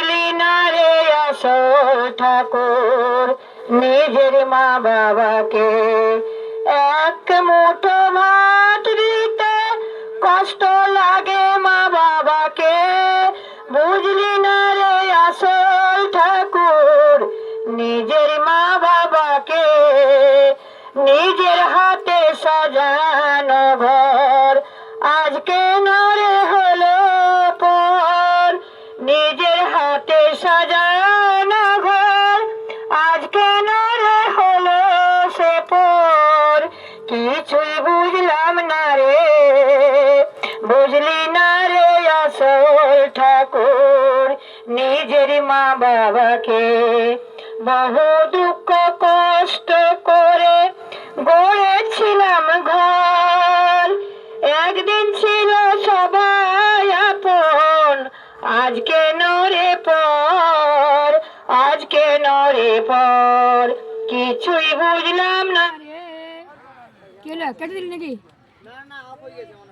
বুঝলি না রে আসল ঠাকুর নিজের মা বাবাকে। এক মুঠো ভাত দিতে কষ্ট লাগে মা বাবাকে। বুঝলি না রে আসল ঠাকুর নিজের মা বাবাকে। নিজের হাতে সাজানো ঘর আজকে নরে হলো পর। নিজের হাতে সাজানো ঘর আজকে নরে হলো সে পর। কিছুই বুঝলাম না রে, বুঝলি না রে আসল ঠাকুর নিজের মা বাবাকে। বহু দুঃখ কষ্ট করে গড়েছিলাম ঘর, একদিন ছিল সবাই আপন আজকে নরে পর। আজকে নরে পর কিছুই বুঝলাম না রে। কি হলো, কেটে দিলি নাকি? না না, অফ হয়ে গেছে।